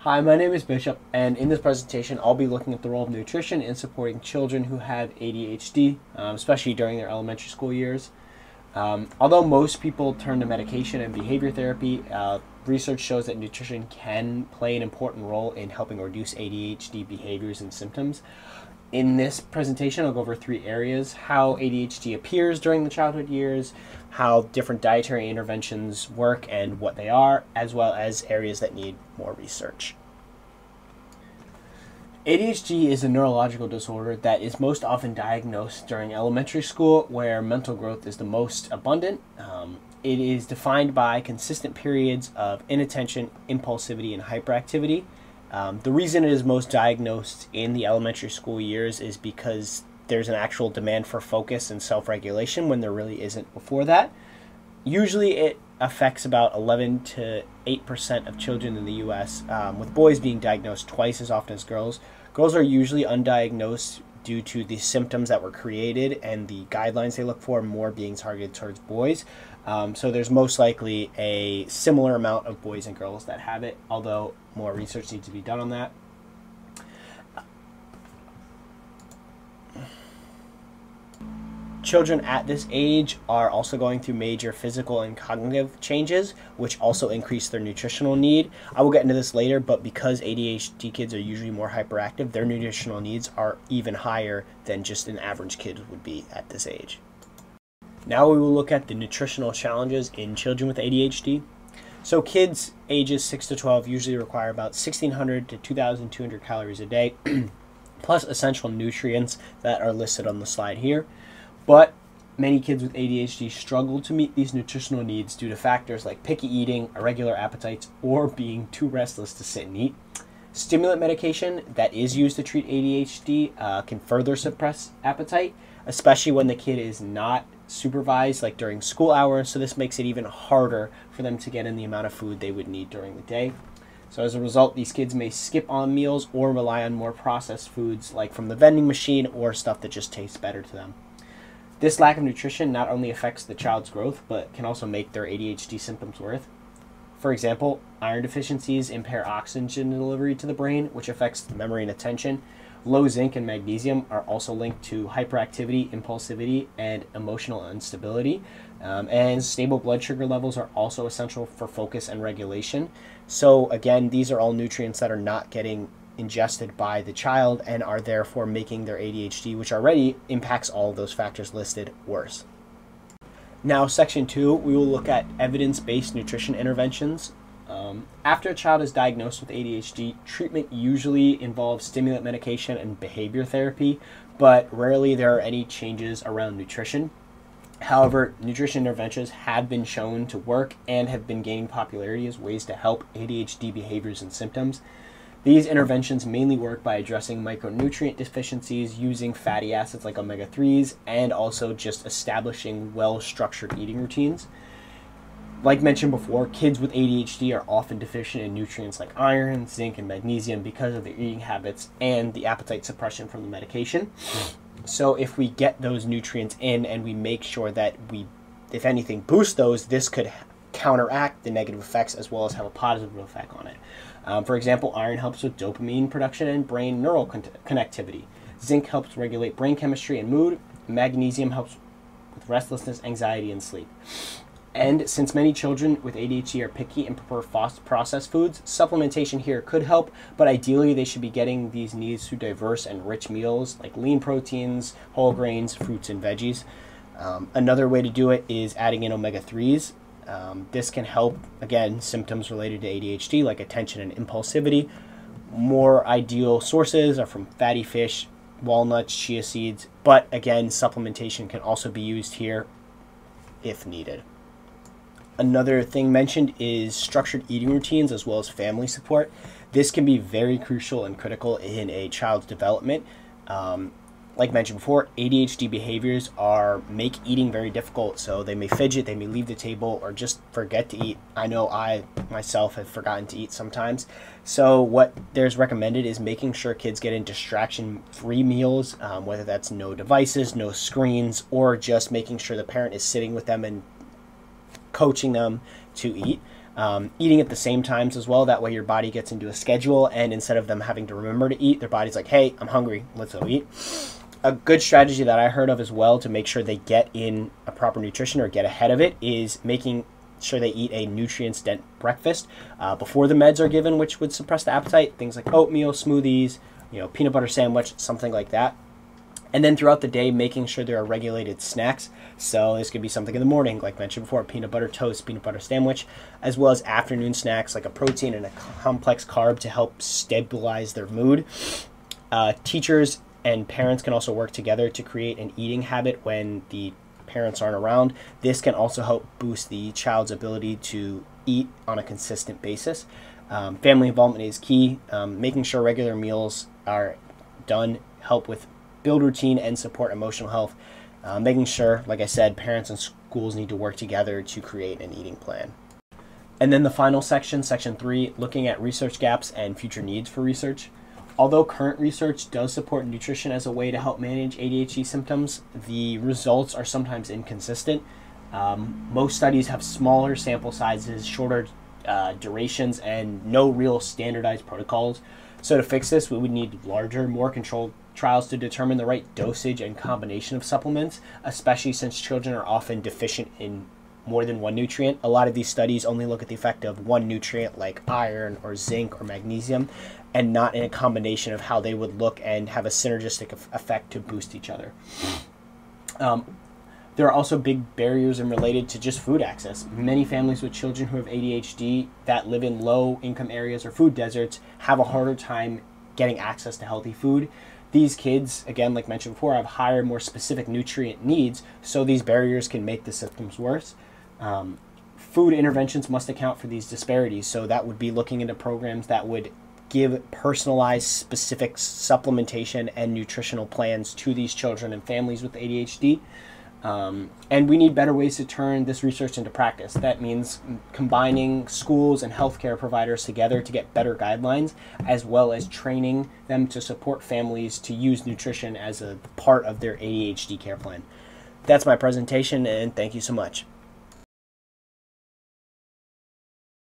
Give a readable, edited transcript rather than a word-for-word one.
Hi, my name is Bishop, and in this presentation, I'll be looking at the role of nutrition in supporting children who have ADHD, especially during their elementary school years. Although most people turn to medication and behavior therapy, research shows that nutrition can play an important role in helping reduce ADHD behaviors and symptoms. In this presentation, I'll go over three areas: how ADHD appears during the childhood years, how different dietary interventions work and what they are, as well as areas that need more research. ADHD is a neurological disorder that is most often diagnosed during elementary school, where mental growth is the most abundant. It is defined by consistent periods of inattention, impulsivity, and hyperactivity. The reason it is most diagnosed in the elementary school years is because there's an actual demand for focus and self-regulation when there really isn't before that. Usually it affects about 11 to 8% of children in the US, with boys being diagnosed twice as often as girls. Girls are usually undiagnosed due to the symptoms that were created and the guidelines they look for more being targeted towards boys. So there's most likely a similar amount of boys and girls that have it, although more research needs to be done on that. Children at this age are also going through major physical and cognitive changes, which also increase their nutritional need. I will get into this later, but because ADHD kids are usually more hyperactive, their nutritional needs are even higher than just an average kid would be at this age. Now we will look at the nutritional challenges in children with ADHD. So kids ages 6 to 12 usually require about 1,600 to 2,200 calories a day, plus essential nutrients that are listed on the slide here. But many kids with ADHD struggle to meet these nutritional needs due to factors like picky eating, irregular appetites, or being too restless to sit and eat. Stimulant medication that is used to treat ADHD can further suppress appetite, especially when the kid is not supervised, like during school hours, so this makes it even harder for them to get in the amount of food they would need during the day. So as a result, these kids may skip on meals or rely on more processed foods like from the vending machine or stuff that just tastes better to them. This lack of nutrition not only affects the child's growth, but can also make their ADHD symptoms worse. For example, iron deficiencies impair oxygen delivery to the brain, which affects memory and attention. Low zinc and magnesium are also linked to hyperactivity, impulsivity, and emotional instability. And stable blood sugar levels are also essential for focus and regulation. So again, these are all nutrients that are not getting ingested by the child and are therefore making their ADHD, which already impacts all of those factors listed, worse. Now, section 2, we will look at evidence-based nutrition interventions. After a child is diagnosed with ADHD, treatment usually involves stimulant medication and behavior therapy, but rarely there are any changes around nutrition. However, nutrition interventions have been shown to work and have been gaining popularity as ways to help ADHD behaviors and symptoms. These interventions mainly work by addressing micronutrient deficiencies using fatty acids like omega-3s and also just establishing well-structured eating routines. Like mentioned before, kids with ADHD are often deficient in nutrients like iron, zinc, and magnesium because of their eating habits and the appetite suppression from the medication. So if we get those nutrients in and we make sure that we, if anything, boost those, this could counteract the negative effects as well as have a positive effect on it. For example, iron helps with dopamine production and brain neural connectivity. Zinc helps regulate brain chemistry and mood. Magnesium helps with restlessness, anxiety, and sleep. And since many children with ADHD are picky and prefer processed foods, supplementation here could help, but ideally they should be getting these needs through diverse and rich meals like lean proteins, whole grains, fruits, and veggies. Another way to do it is adding in omega-3s. This can help, again, symptoms related to ADHD like attention and impulsivity. More ideal sources are from fatty fish, walnuts, chia seeds, but again, supplementation can also be used here if needed. Another thing mentioned is structured eating routines as well as family support. This can be very crucial and critical in a child's development. Like mentioned before, ADHD behaviors make eating very difficult, so they may fidget, they may leave the table, or just forget to eat. I know I myself have forgotten to eat sometimes. So what there's recommended is making sure kids get in distraction-free meals, whether that's no devices, no screens, or just making sure the parent is sitting with them and coaching them to eat. Eating at the same times as well. That way your body gets into a schedule, and instead of them having to remember to eat, their body's like, hey, I'm hungry, let's go eat. A good strategy that I heard of as well to make sure they get in a proper nutrition or get ahead of it is making sure they eat a nutrient-dense breakfast before the meds are given, which would suppress the appetite. Things like oatmeal, smoothies, peanut butter sandwich, something like that. And then throughout the day, making sure there are regulated snacks. So this could be something in the morning, like mentioned before, peanut butter toast, peanut butter sandwich, as well as afternoon snacks like a protein and a complex carb to help stabilize their mood. Teachers and parents can also work together to create an eating habit when the parents aren't around. This can also help boost the child's ability to eat on a consistent basis. Family involvement is key. Making sure regular meals are done help with build routine and support emotional health. Making sure, like I said, parents and schools need to work together to create an eating plan. And then the final section, section 3, looking at research gaps and future needs for research. Although current research does support nutrition as a way to help manage ADHD symptoms, the results are sometimes inconsistent. Most studies have smaller sample sizes, shorter durations, and no real standardized protocols. So to fix this, we would need larger, more controlled trials to determine the right dosage and combination of supplements, especially since children are often deficient in more than one nutrient. A lot of these studies only look at the effect of one nutrient like iron or zinc or magnesium, and not in a combination of how they would look and have a synergistic effect to boost each other. There are also big barriers related to just food access. Many families with children who have ADHD that live in low-income areas or food deserts have a harder time getting access to healthy food. These kids, again, like mentioned before, have higher, more specific nutrient needs, so these barriers can make the symptoms worse. Food interventions must account for these disparities, so that would be looking into programs that would give personalized, specific supplementation and nutritional plans to these children and families with ADHD. And we need better ways to turn this research into practice. That means combining schools and healthcare providers together to get better guidelines, as well as training them to support families to use nutrition as a part of their ADHD care plan. That's my presentation, and thank you so much.